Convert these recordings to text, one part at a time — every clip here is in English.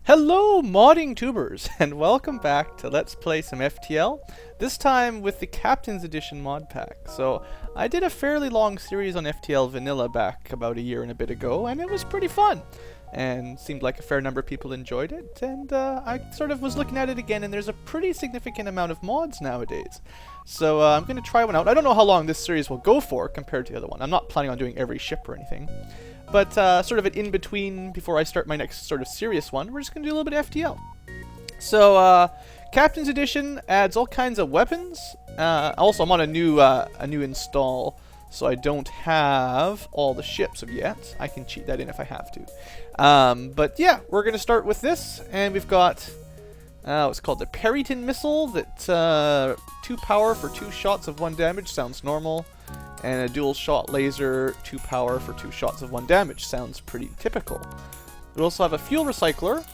Hello, modding tubers, and welcome back to Let's Play some FTL, this time with the Captain's Edition mod pack. So, I did a fairly long series on FTL Vanilla back about a year and a bit ago, and it was pretty fun. And seemed like a fair number of people enjoyed it, and I sort of was looking at it again, and there's a pretty significant amount of mods nowadays. So I'm going to try one out. I don't know how long this series will go for compared to the other one. I'm not planning on doing every ship or anything. But sort of an in-between before I start my next sort of serious one, we're just going to do a little bit of FTL. So, Captain's Edition adds all kinds of weapons. Also, I'm on a new install, so I don't have all the ships of yet. I can cheat that in if I have to. But yeah, we're going to start with this, and we've got what's called the Perryton missile. That 2 power for 2 shots of 1 damage sounds normal. And a dual shot laser, 2 power for 2 shots of 1 damage. Sounds pretty typical. We also have a fuel recycler.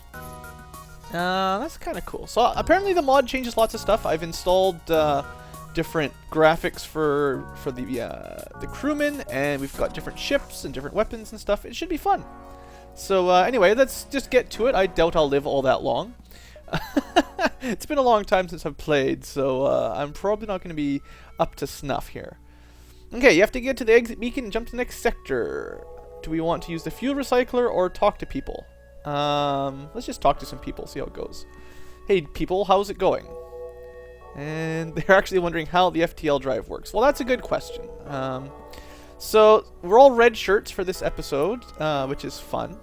That's kind of cool. So apparently the mod changes lots of stuff. I've installed different graphics for the crewmen, and we've got different ships and different weapons and stuff. It should be fun. So anyway, let's just get to it. I doubt I'll live all that long. It's been a long time since I've played, so I'm probably not going to be up to snuff here. Okay, you have to get to the exit beacon and jump to the next sector. Do we want to use the fuel recycler or talk to people? Let's just talk to some people, see how it goes. Hey people, how's it going? And they're actually wondering how the FTL drive works. Well, that's a good question. So, we're all red shirts for this episode, which is fun.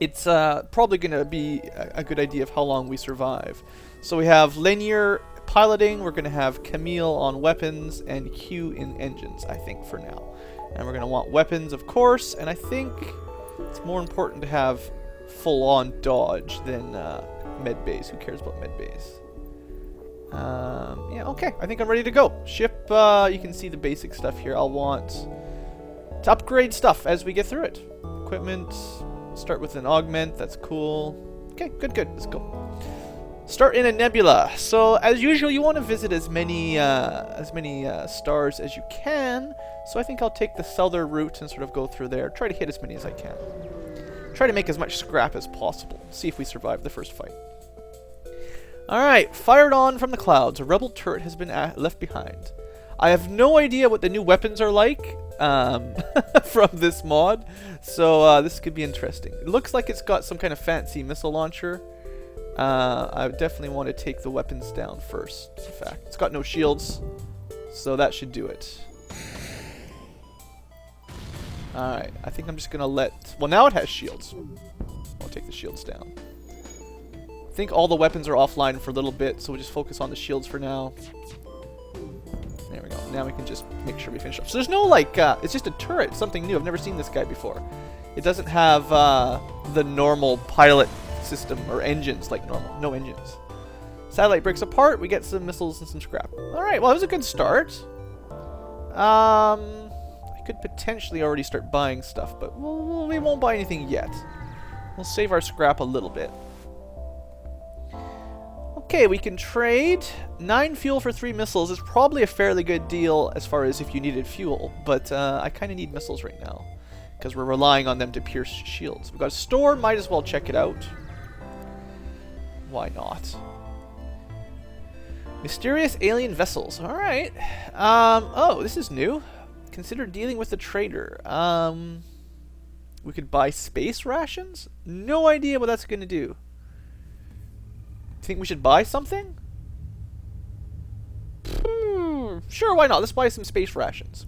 It's probably going to be a good idea of how long we survive. So we have linear piloting, we're going to have Camille on weapons, and Q in engines, I think, for now. And we're going to want weapons, of course, and I think it's more important to have full-on dodge than medbays. Who cares about medbays? Yeah, okay, I think I'm ready to go. Ship, you can see the basic stuff here. I'll want to upgrade stuff as we get through it. Equipment, start with an augment, that's cool. Okay, good, let's go. Start in a nebula. So as usual, you want to visit as many stars as you can. So I think I'll take the southern route and sort of go through there. Try to hit as many as I can. Try to make as much scrap as possible. See if we survive the first fight. Alright, fired on from the clouds. A rebel turret has been left behind. I have no idea what the new weapons are like from this mod. So this could be interesting. It looks like it's got some kind of fancy missile launcher. I would definitely want to take the weapons down first. In fact, it's got no shields, so that should do it. Alright, I think I'm just going to let... Well, now it has shields. I'll take the shields down. I think all the weapons are offline for a little bit, so we'll just focus on the shields for now. There we go. Now we can just make sure we finish up. So there's no, like, it's just a turret, something new. I've never seen this guy before. It doesn't have the normal pilot system or engines like normal. No engines. Satellite breaks apart. We get some missiles and some scrap. Alright, well, that was a good start. I could potentially already start buying stuff, but we won't buy anything yet. We'll save our scrap a little bit. Okay, we can trade. 9 fuel for 3 missiles is probably a fairly good deal as far as if you needed fuel, but I kind of need missiles right now because we're relying on them to pierce shields. We've got a store, might as well check it out. Why not? Mysterious alien vessels. Alright. Oh, this is new. Consider dealing with the trader. We could buy space rations? No idea what that's going to do. Think we should buy something? Sure, why not? Let's buy some space rations.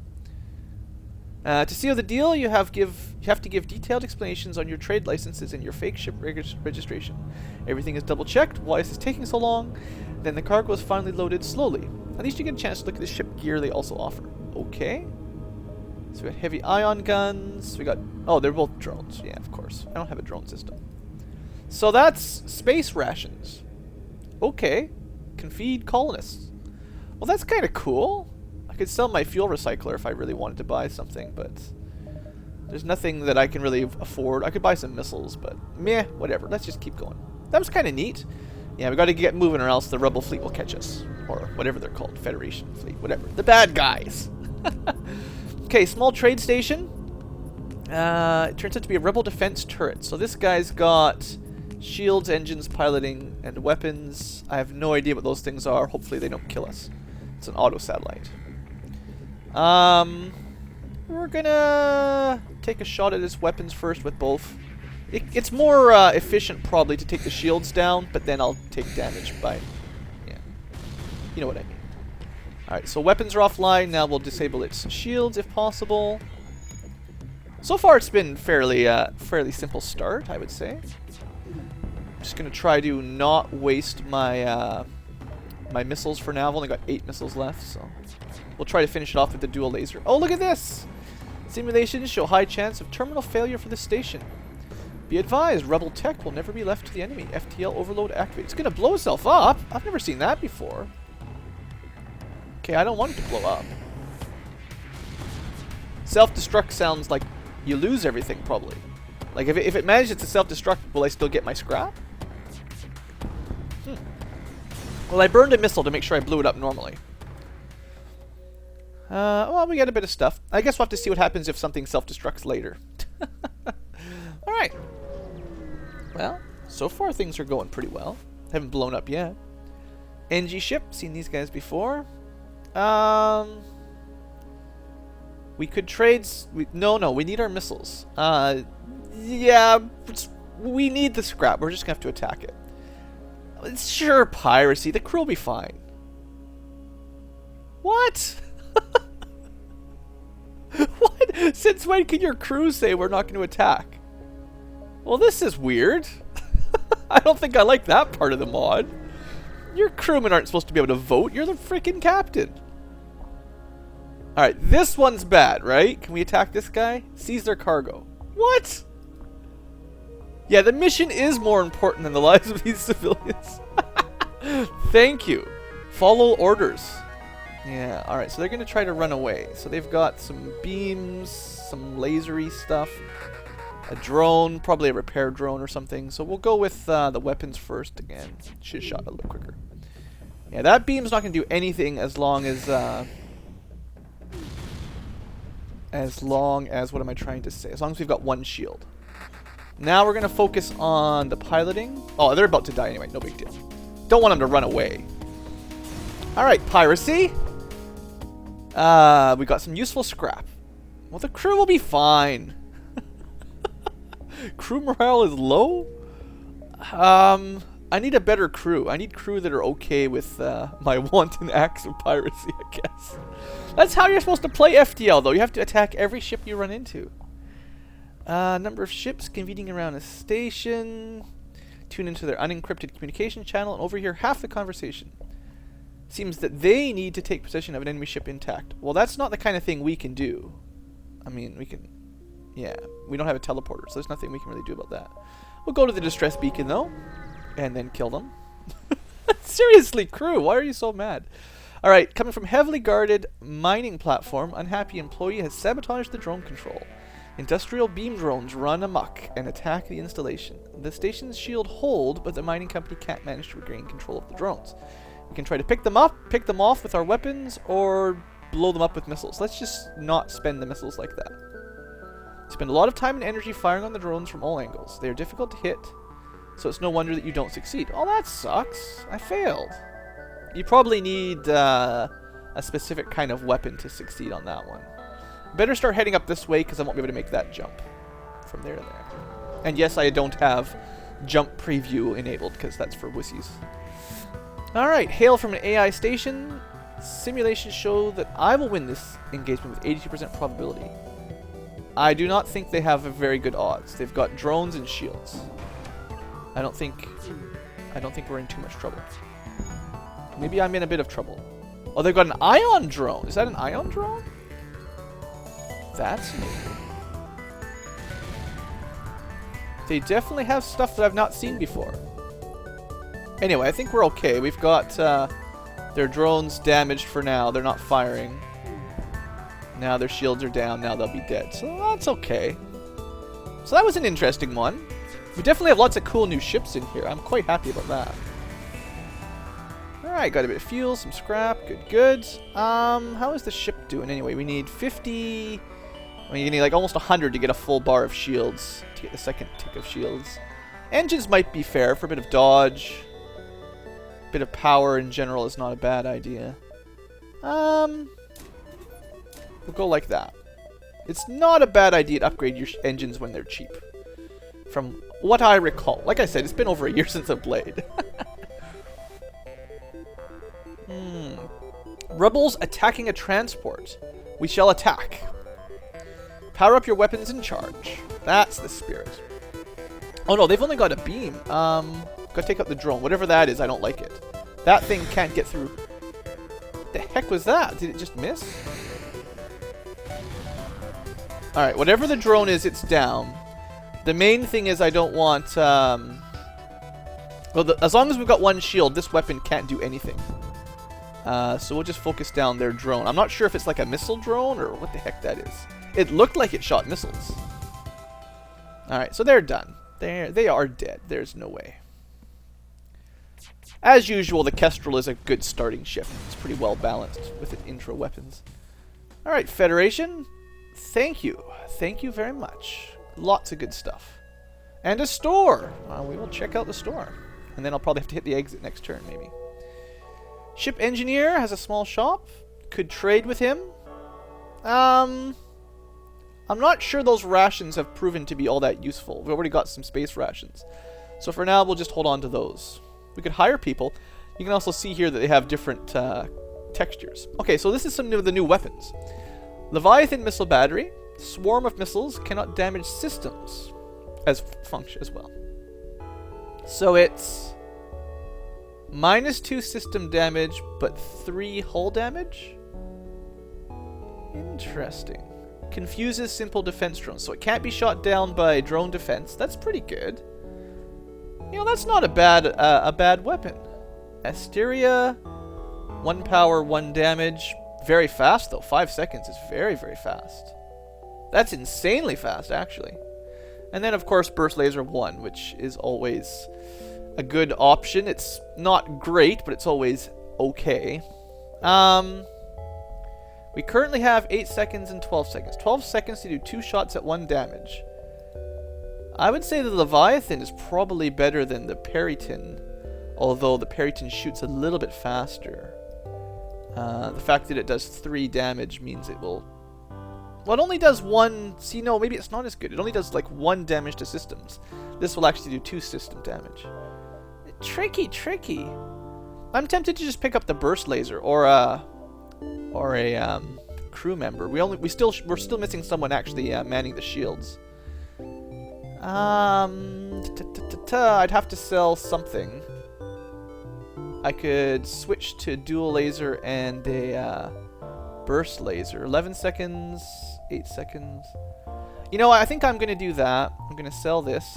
To seal the deal, you have to give detailed explanations on your trade licenses and your fake ship registration. Everything is double-checked. Why is this taking so long? Then the cargo is finally loaded slowly. At least you get a chance to look at the ship gear they also offer. Okay. So we got heavy ion guns. We got... Oh, they're both drones. Yeah, of course. I don't have a drone system. So that's space rations. Okay. Can feed colonists. Well, that's kind of cool. I could sell my fuel recycler if I really wanted to buy something, but there's nothing that I can really afford. I could buy some missiles, but meh, whatever. Let's just keep going. That was kind of neat. Yeah, we got to get moving or else the rebel fleet will catch us. Or whatever they're called. Federation fleet. Whatever. The bad guys. Okay, small trade station. It turns out to be a rebel defense turret. So this guy's got Shields, engines, piloting, and weapons. I have no idea what those things are. Hopefully they don't kill us. It's an auto satellite. We're gonna take a shot at his weapons first with both. It's more efficient probably to take the shields down, but then I'll take damage by... Yeah. You know what I mean. Alright, so weapons are offline. Now we'll disable its shields if possible. So far it's been fairly simple start, I would say. I'm just gonna try to not waste my my missiles for now. I've only got 8 missiles left, so we'll try to finish it off with the dual laser. Oh, look at this! Simulations show high chance of terminal failure for this station. Be advised, rebel tech will never be left to the enemy. FTL overload activated. It's gonna blow itself up. I've never seen that before. Okay, I don't want it to blow up. Self-destruct sounds like you lose everything, probably. Like, if it manages to self-destruct, will I still get my scrap? Well, I burned a missile to make sure I blew it up normally. Well, we got a bit of stuff. I guess we'll have to see what happens if something self-destructs later. Alright. Well, so far things are going pretty well. Haven't blown up yet. NG ship, seen these guys before. We could trade... No, we need our missiles. Yeah, we need the scrap. We're just gonna have to attack it. Sure, piracy. The crew will be fine. What? What? Since when can your crew say we're not going to attack? Well, this is weird. I don't think I like that part of the mod. Your crewmen aren't supposed to be able to vote. You're the freaking captain. Alright, this one's bad, right? Can we attack this guy? Seize their cargo. What? Yeah, the mission is more important than the lives of these civilians. Thank you. Follow orders. Yeah, alright, so they're going to try to run away. So they've got some beams, some lasery stuff, a drone, probably a repair drone or something. So we'll go with the weapons first again. Should have shot a little quicker. Yeah, that beam's not going to do anything as long as, what am I trying to say? As long as we've got one shield. Now we're going to focus on the piloting. Oh, they're about to die anyway, no big deal. Don't want them to run away. Alright, piracy. We got some useful scrap. Well, the crew will be fine. Crew morale is low? I need a better crew. I need crew that are okay with my wanton acts of piracy, I guess. That's how you're supposed to play FTL, though. You have to attack every ship you run into. Number of ships convening around a station. Tune into their unencrypted communication channel and overhear half the conversation. Seems that they need to take possession of an enemy ship intact. Well, that's not the kind of thing we can do. I mean, we can... Yeah, we don't have a teleporter, so there's nothing we can really do about that. We'll go to the distress beacon, though, and then kill them. Seriously, crew, why are you so mad? Alright, coming from heavily guarded mining platform, unhappy employee has sabotaged the drone control. Industrial beam drones run amok and attack the installation. The station's shield hold, but the mining company can't manage to regain control of the drones. We can try to pick them off with our weapons, or blow them up with missiles. Let's just not spend the missiles like that. Spend a lot of time and energy firing on the drones from all angles. They are difficult to hit, so it's no wonder that you don't succeed. Oh, that sucks. I failed. You probably need a specific kind of weapon to succeed on that one. Better start heading up this way, because I won't be able to make that jump from there to there. And yes, I don't have jump preview enabled, because that's for wussies. Alright, hail from an AI station. Simulations show that I will win this engagement with 82% probability. I do not think they have a very good odds. They've got drones and shields. I don't think we're in too much trouble. Maybe I'm in a bit of trouble. Oh, they've got an ion drone. Is that an ion drone? That's new. They definitely have stuff that I've not seen before. Anyway, I think we're okay. We've got their drones damaged for now. They're not firing. Now their shields are down. Now they'll be dead. So that's okay. So that was an interesting one. We definitely have lots of cool new ships in here. I'm quite happy about that. Alright, got a bit of fuel, some scrap. Good. How is the ship doing anyway? We need 50... I mean, you need like almost 100 to get a full bar of shields. To get the second tick of shields. Engines might be fair for a bit of dodge. A bit of power in general is not a bad idea. We'll go like that. It's not a bad idea to upgrade your engines when they're cheap. From what I recall. Like I said, it's been over a year since I've played. Rebels attacking a transport. We shall attack. Power up your weapons and charge. That's the spirit. Oh no, they've only got a beam. Gotta take out the drone. Whatever that is, I don't like it. That thing can't get through. What the heck was that? Did it just miss? Alright, whatever the drone is, it's down. The main thing is I don't want... well, as long as we've got one shield, this weapon can't do anything. So we'll just focus down their drone. I'm not sure if it's like a missile drone or what the heck that is. It looked like it shot missiles. Alright, so they're done. They are dead. There's no way. As usual, the Kestrel is a good starting ship. It's pretty well balanced with its intro weapons. Alright, Federation. Thank you. Thank you very much. Lots of good stuff. And a store. We will check out the store. And then I'll probably have to hit the exit next turn, maybe. Ship Engineer has a small shop. Could trade with him. I'm not sure those rations have proven to be all that useful. We've already got some space rations. So for now, we'll just hold on to those. We could hire people. You can also see here that they have different textures. Okay, so this is some of the new weapons. Leviathan Missile Battery. Swarm of missiles cannot damage systems as function as well. So it's -2 system damage, but 3 hull damage? Interesting. Confuses simple defense drones, so it can't be shot down by drone defense. That's pretty good. You know, that's not a bad weapon. Asteria, 1 power, 1 damage. Very fast though. 5 seconds is very, very fast. That's insanely fast, actually. And then, of course, Burst Laser 1, which is always a good option. It's not great, but it's always okay. We currently have 8 seconds and 12 seconds. 12 seconds to do 2 shots at 1 damage. I would say the Leviathan is probably better than the Periton, although the Periton shoots a little bit faster. The fact that it does 3 damage means it will... Well, it only does 1... See, no, maybe it's not as good. It only does, like, 1 damage to systems. This will actually do 2 system damage. Tricky, tricky. I'm tempted to just pick up the Burst Laser, or a crew member. We're still missing someone actually manning the shields. I'd have to sell something. I could switch to dual laser and a burst laser. 11 seconds, 8 seconds. You know what? I think I'm going to do that. I'm going to sell this.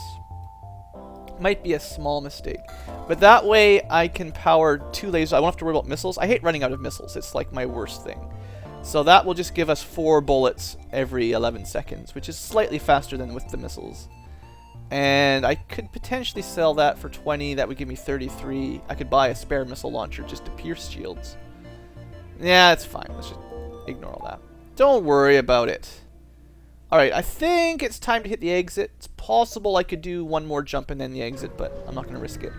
Might be a small mistake. But that way I can power 2 lasers. I won't have to worry about missiles. I hate running out of missiles. It's like my worst thing. So that will just give us 4 bullets every 11 seconds, which is slightly faster than with the missiles. And I could potentially sell that for 20. That would give me 33. I could buy a spare missile launcher just to pierce shields. Yeah, it's fine. Let's just ignore all that. Don't worry about it. Alright, I think it's time to hit the exit. It's possible I could do 1 more jump and then the exit, but I'm not going to risk it.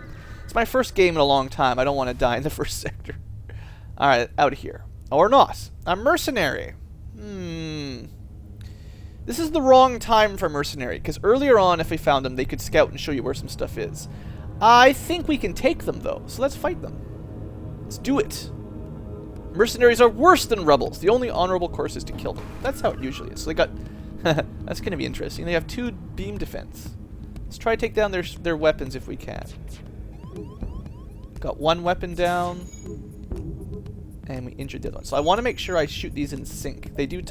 It's my first game in a long time. I don't want to die in the first sector. Alright, out of here. Or not. A mercenary. This is the wrong time for mercenary, because earlier on, if we found them, they could scout and show you where some stuff is. I think we can take them, though, so let's fight them. Let's do it. Mercenaries are worse than rebels. The only honorable course is to kill them. That's how it usually is. So they got... That's going to be interesting. They have 2 beam defense. Let's try to take down their weapons if we can. Got 1 weapon down. And we injured the other one. So I want to make sure I shoot these in sync. They do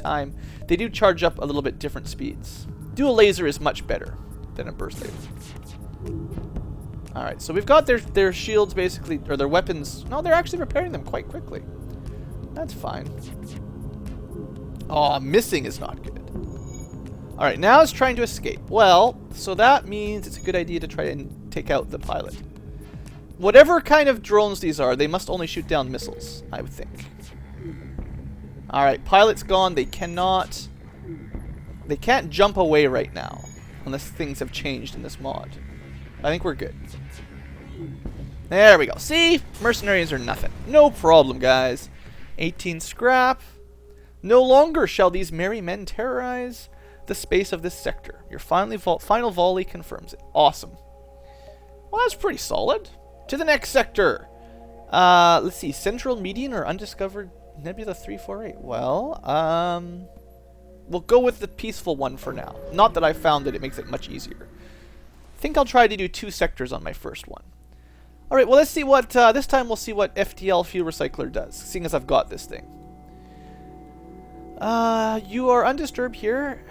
charge up a little bit different speeds. Dual laser is much better than a burst laser. Alright, so we've got their shields basically, or their weapons. No, they're actually repairing them quite quickly. That's fine. Oh, missing is not good. Alright, now it's trying to escape. Well, so that means it's a good idea to try and take out the pilot. Whatever kind of drones these are, they must only shoot down missiles, I would think. Alright, pilot's gone. They can't jump away right now, unless things have changed in this mod. I think we're good. There we go. See? Mercenaries are nothing. No problem, guys. 18 scrap. No longer shall these merry men terrorize the space of this sector. Your final volley confirms it. Awesome. Well, that's pretty solid. To the next sector. Let's see. Central Median or Undiscovered Nebula 348. Well, we'll go with the peaceful one for now. Not that I found it makes it much easier. I think I'll try to do 2 sectors on my first one. Alright, well let's see what, this time we'll see what FTL Fuel Recycler does, seeing as I've got this thing. You are undisturbed here,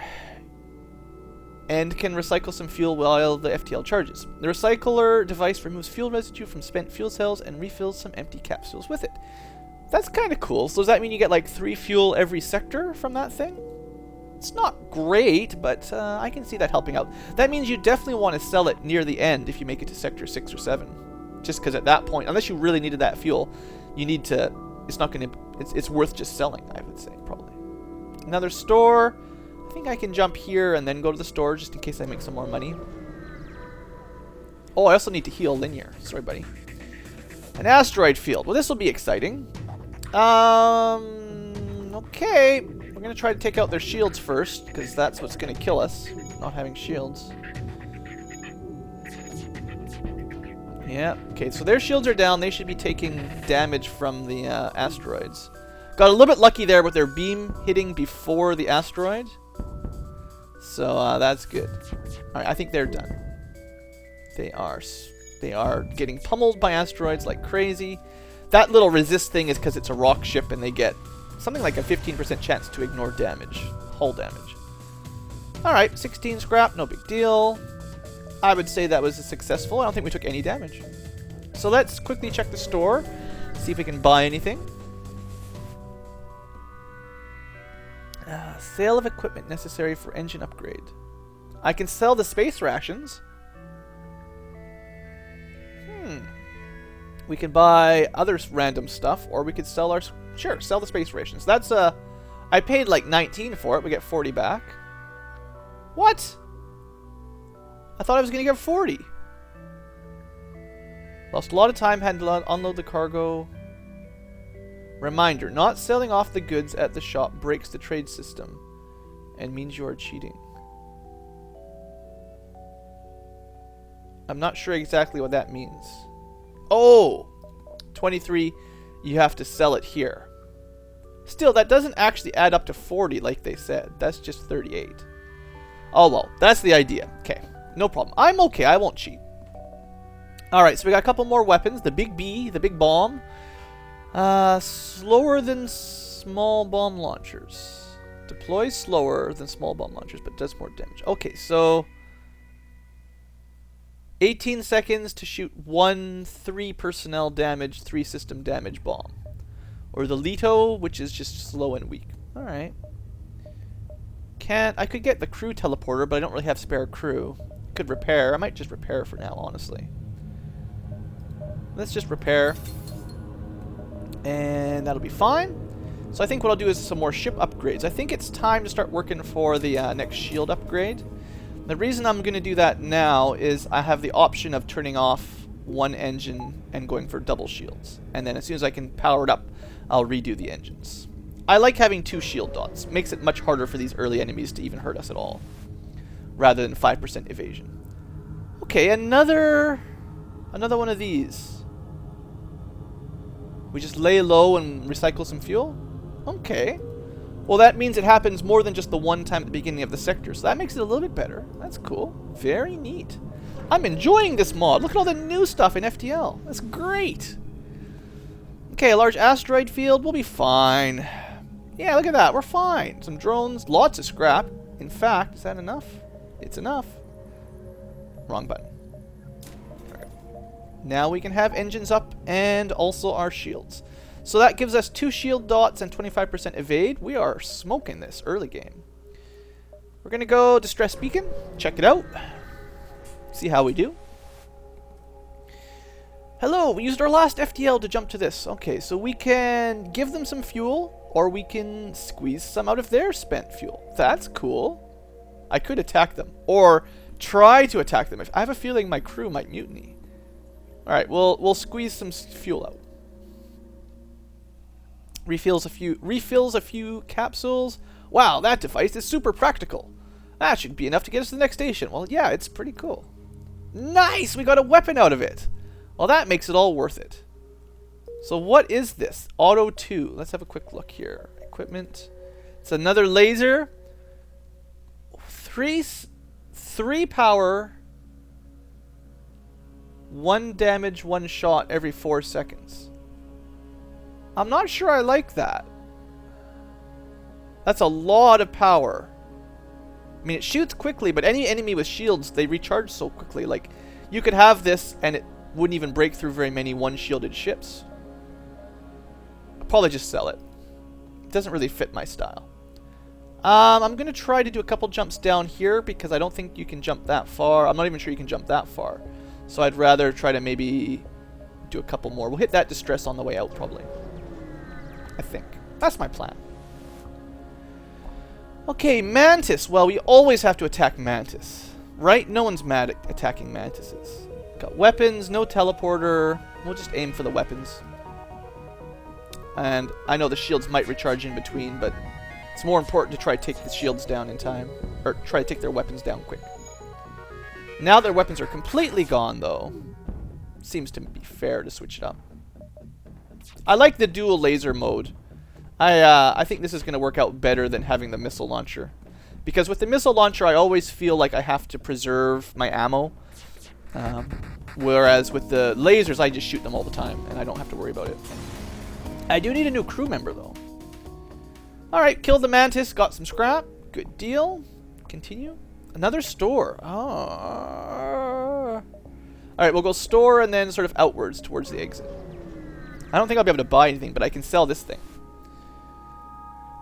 and can recycle some fuel while the FTL charges. The recycler device removes fuel residue from spent fuel cells and refills some empty capsules with it. That's kind of cool. So does that mean you get like 3 fuel every sector from that thing? It's not great, but I can see that helping out. That means you definitely want to sell it near the end if you make it to sector 6 or 7. Just because at that point, unless you really needed that fuel, you need to, it's not going to, it's worth just selling, I would say, probably. Another store. I think I can jump here and then go to the store just in case I make some more money. Oh, I also need to heal Linear. Sorry, buddy. An asteroid field. Well, this will be exciting. Okay. We're going to try to take out their shields first, because that's what's going to kill us, not having shields. Yeah, okay, so their shields are down. They should be taking damage from the asteroids. Got a little bit lucky there with their beam hitting before the asteroid. So that's good. Alright, I think they're done. They are getting pummeled by asteroids like crazy. That little resist thing is because it's a rock ship and they get something like a 15% chance to ignore damage. Hull damage. Alright, 16 scrap, no big deal. I would say that was successful. I don't think we took any damage. So let's quickly check the store. See if we can buy anything. Sale of equipment necessary for engine upgrade. I can sell the space rations. We can buy other random stuff, or we could sell our... Sure, sell the space rations. That's I paid like 19 for it. We get 40 back. What? I thought I was going to get 40. Lost a lot of time, had to unload the cargo. Reminder, not selling off the goods at the shop breaks the trade system and means you are cheating. I'm not sure exactly what that means. Oh! 23, you have to sell it here. Still, that doesn't actually add up to 40 like they said. That's just 38. Oh well, that's the idea. Okay, no problem. I'm okay, I won't cheat. Alright, so we got a couple more weapons. The big B, the big bomb. Slower than small bomb launchers. Deploys slower than small bomb launchers, but does more damage. Okay, so 18 seconds to shoot 1 3 personnel damage, 3 system damage bomb. Or the Leto, which is just slow and weak. Alright. I could get the crew teleporter, but I don't really have spare crew. Could repair. I might just repair for now, honestly. Let's just repair. And that'll be fine. So I think what I'll do is some more ship upgrades. I think it's time to start working for the next shield upgrade. The reason I'm going to do that now is I have the option of turning off one engine and going for double shields. And then as soon as I can power it up, I'll redo the engines. I like having 2 shield dots. Makes it much harder for these early enemies to even hurt us at all. Rather than 5% evasion. Okay, another one of these. We just lay low and recycle some fuel? Okay. Well, that means it happens more than just the one time at the beginning of the sector, so that makes it a little bit better. That's cool. Very neat. I'm enjoying this mod. Look at all the new stuff in FTL. That's great. Okay, a large asteroid field. We'll be fine. Yeah, look at that. We're fine. Some drones. Lots of scrap. In fact, is that enough? It's enough. Wrong button. Now we can have engines up and also our shields. So that gives us 2 shield dots and 25% evade. We are smoking this early game. We're going to go Distress Beacon. Check it out. See how we do. Hello, we used our last FTL to jump to this. Okay, so we can give them some fuel, or we can squeeze some out of their spent fuel. That's cool. I could attack them, or try to attack them. I have a feeling my crew might mutiny. Alright, we'll squeeze some fuel out. Refills a few capsules. Wow, that device is super practical. That should be enough to get us to the next station. Well, yeah, it's pretty cool. Nice! We got a weapon out of it. Well, that makes it all worth it. So what is this? Auto 2. Let's have a quick look here. Equipment. It's another laser. 3 power. 1 damage, 1 shot every 4 seconds. I'm not sure I like that. That's a lot of power. I mean, it shoots quickly, but any enemy with shields, they recharge so quickly. Like, you could have this and it wouldn't even break through very many one-shielded ships. I'll probably just sell it. It doesn't really fit my style. I'm going to try to do a couple jumps down here because I don't think you can jump that far. I'm not even sure you can jump that far. So I'd rather try to maybe do a couple more. We'll hit that distress on the way out, probably. I think. That's my plan. Okay, Mantis. Well, we always have to attack Mantis. Right? No one's mad at attacking Mantises. Got weapons, no teleporter. We'll just aim for the weapons. And I know the shields might recharge in between, but it's more important to try to take the shields down in time. Or try to take their weapons down quick. Now their weapons are completely gone, though. Seems to be fair to switch it up. I like the dual laser mode. I think this is going to work out better than having the missile launcher. Because with the missile launcher, I always feel like I have to preserve my ammo. Whereas with the lasers, I just shoot them all the time, and I don't have to worry about it. I do need a new crew member, though. Alright, killed the Mantis, got some scrap. Good deal. Continue. Another store. Oh. Alright, we'll go store and then sort of outwards towards the exit. I don't think I'll be able to buy anything, but I can sell this thing.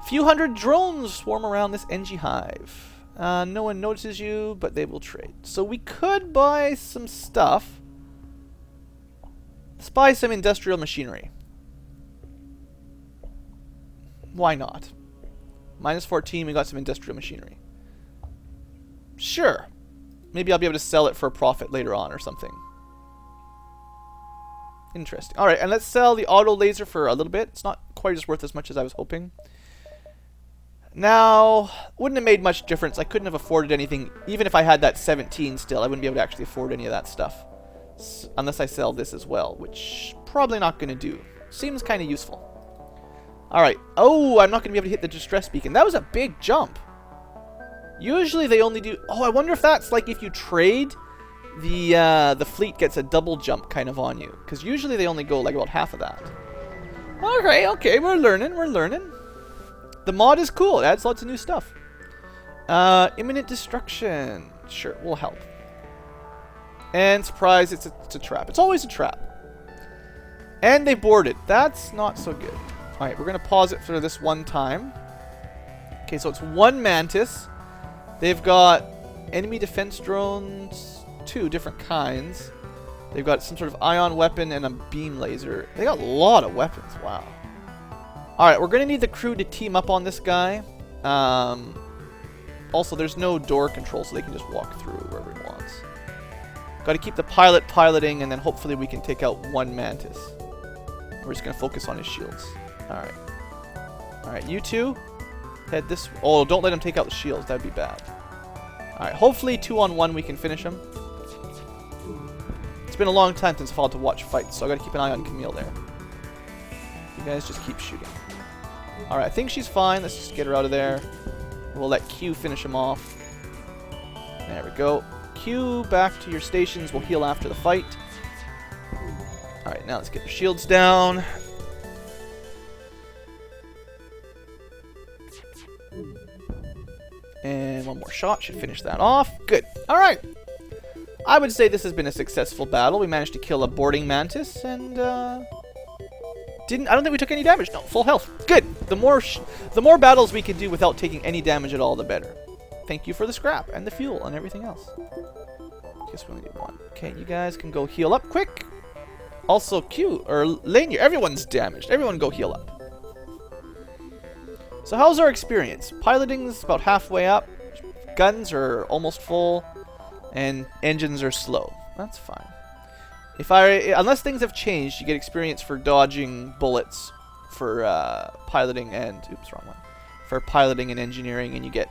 Few hundred drones swarm around this NG hive. No one notices you, but they will trade. So we could buy some stuff. Let's buy some industrial machinery. Why not? Minus 14, we got some industrial machinery. Sure. Maybe I'll be able to sell it for a profit later on or something. Interesting. Alright, and let's sell the auto laser for a little bit. It's not quite as worth as much as I was hoping. Now, wouldn't have made much difference. I couldn't have afforded anything. Even if I had that 17 still, I wouldn't be able to actually afford any of that stuff. Unless I sell this as well, which probably not going to do. Seems kind of useful. Alright. Oh, I'm not going to be able to hit the distress beacon. That was a big jump. Usually they only do... Oh, I wonder if that's like if you trade, the fleet gets a double jump kind of on you. Because usually they only go like about half of that. Okay, we're learning, The mod is cool. It adds lots of new stuff. Imminent destruction. Sure, will help. And surprise, it's a trap. It's always a trap. And they boarded. That's not so good. Alright, we're going to pause it for this one time. Okay, so it's one Mantis. They've got enemy defense drones, 2 different kinds. They've got some sort of ion weapon and a beam laser. They got a lot of weapons. Wow. Alright, we're going to need the crew to team up on this guy. Also, there's no door control, so they can just walk through wherever he wants. Got to keep the pilot piloting, and then hopefully we can take out one Mantis. We're just going to focus on his shields. Alright. Alright, you two. Head this... Oh, don't let him take out the shields. That'd be bad. Alright, hopefully 2-on-1 we can finish him. It's been a long time since I've had to watch fights, so I gotta keep an eye on Camille there. You guys just keep shooting. Alright, I think she's fine. Let's just get her out of there. We'll let Q finish him off. There we go. Q, back to your stations. We'll heal after the fight. Alright, now let's get the shields down. And one more shot should finish that off. Good. Alright. I would say this has been a successful battle. We managed to kill a boarding Mantis and I don't think we took any damage. No, full health. Good. The more battles we can do without taking any damage at all, the better. Thank you for the scrap and the fuel and everything else. Guess we only need one. Okay, you guys can go heal up quick. Also, Q or Lanier, everyone's damaged. Everyone go heal up. So how's our experience? Piloting's about halfway up. Guns are almost full. And engines are slow. That's fine. Unless things have changed, you get experience for dodging bullets, for piloting and for piloting and engineering, and you get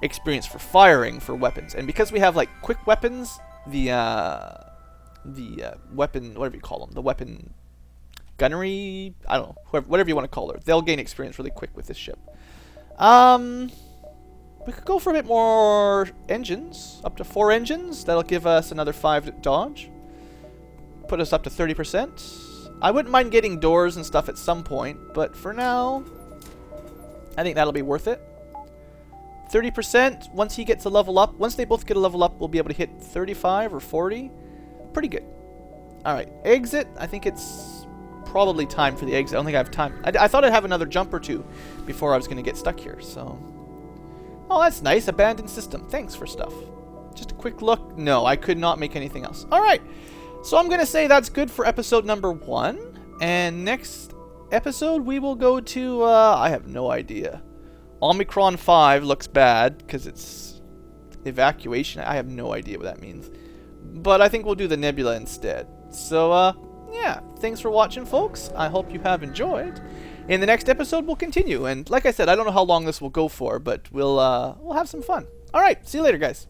experience for firing for weapons. And because we have like quick weapons, the weapon, whatever you call them, the weapon gunnery, I don't know, whatever you want to call her, they'll gain experience really quick with this ship. We could go for a bit more engines, up to 4 engines. That'll give us another 5 dodge. Put us up to 30%. I wouldn't mind getting doors and stuff at some point, but for now, I think that'll be worth it. 30%, once he gets a level up, once they both get a level up, we'll be able to hit 35 or 40. Pretty good. Alright, exit. I think it's probably time for the exit. I don't think I have time. I thought I'd have another jump or two before I was going to get stuck here, so... Oh, that's nice. Abandoned system. Thanks for stuff. Just a quick look. No, I could not make anything else. Alright, so I'm going to say that's good for episode number 1. And next episode, we will go to, I have no idea. Omicron 5 looks bad, because it's evacuation. I have no idea what that means. But I think we'll do the Nebula instead. So, yeah. Thanks for watching, folks. I hope you have enjoyed. In the next episode, we'll continue. And like I said, I don't know how long this will go for, but we'll have some fun. Alright, see you later, guys.